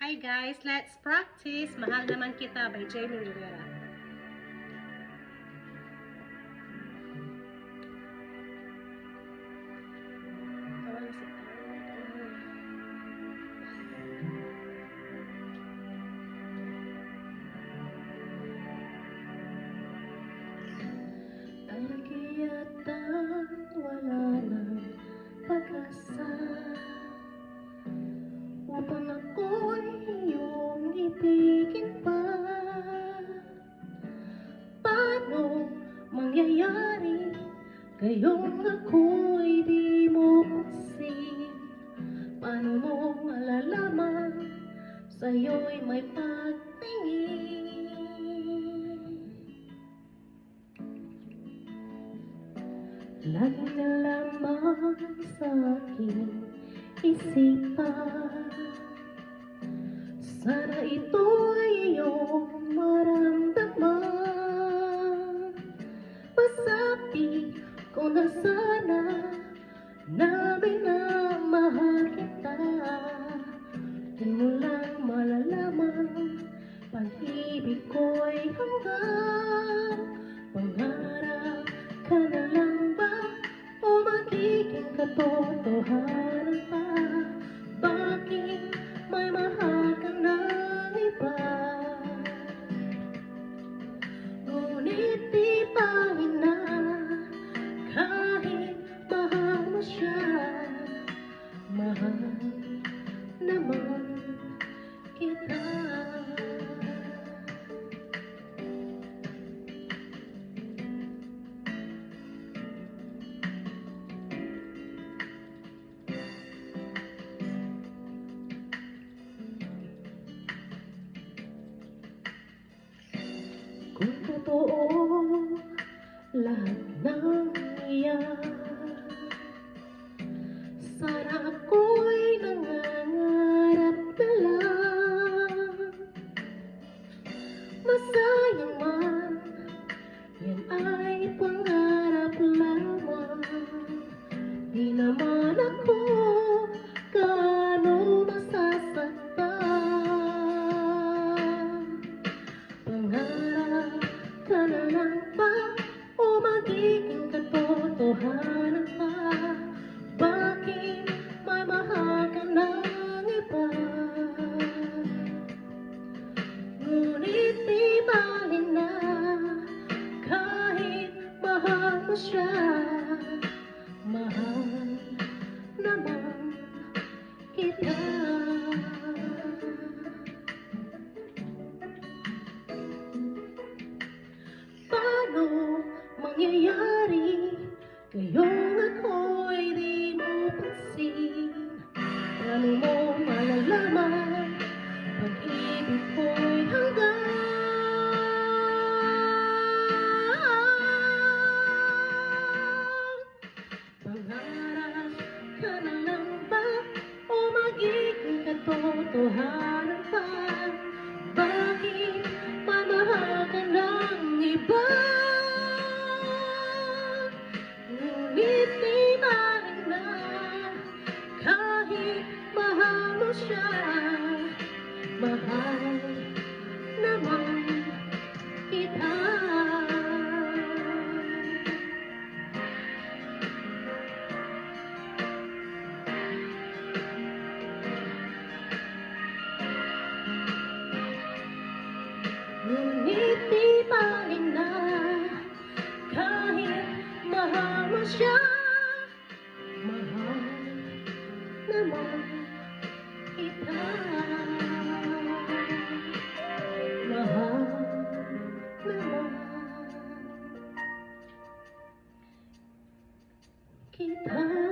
Hi guys, let's practice Mahal Naman Kita by Jamie Rivera. Nagiyatang wala ng pag-asa upang ako'y iyong ibigin pa. Paano mangyayari gayong ako'y di mo pansin? Paano mo malalaman sa'yo'y may pagtingin? Lagi na lamang sa aking isipan, sana ito'y iyong maramdaman. Masabi ko na sana namin na mahal kita. Di mo lang malalaman, pag-ibig ko'y hanggang pangarap ka na lang ba o magiging katotohanan pa? Bakit may mahal ka ng iba? Ngunit di pangin na kahit mahal mo siya. Mahal naman kita. Kung totoo lahat ng iyan, sana ako'y nangangarap na lang. Masayang man, yan ay pangarap lamang. Di naman ako gaano masasaktan. Pangarap ka na lang ba o magiging katotohanan pa? Bakit may mahal ka ng iba? Ngunit di bali na kahit mahal mo siya. Mahal naman kita. Paano mangyayari gayong ako'y di mo pansin? Paano mo malalaman pag-ibig ko'y hanggang pangarap ka na lang ba o magiging katotohanan pa? Bakit mamahal ka ng iba? Ngunit di balik na kahit mahal mo siya. Mahal naman kita. Ngunit di balik na kahit mahal mo siya. Mahal naman kita. Mahal naman kita.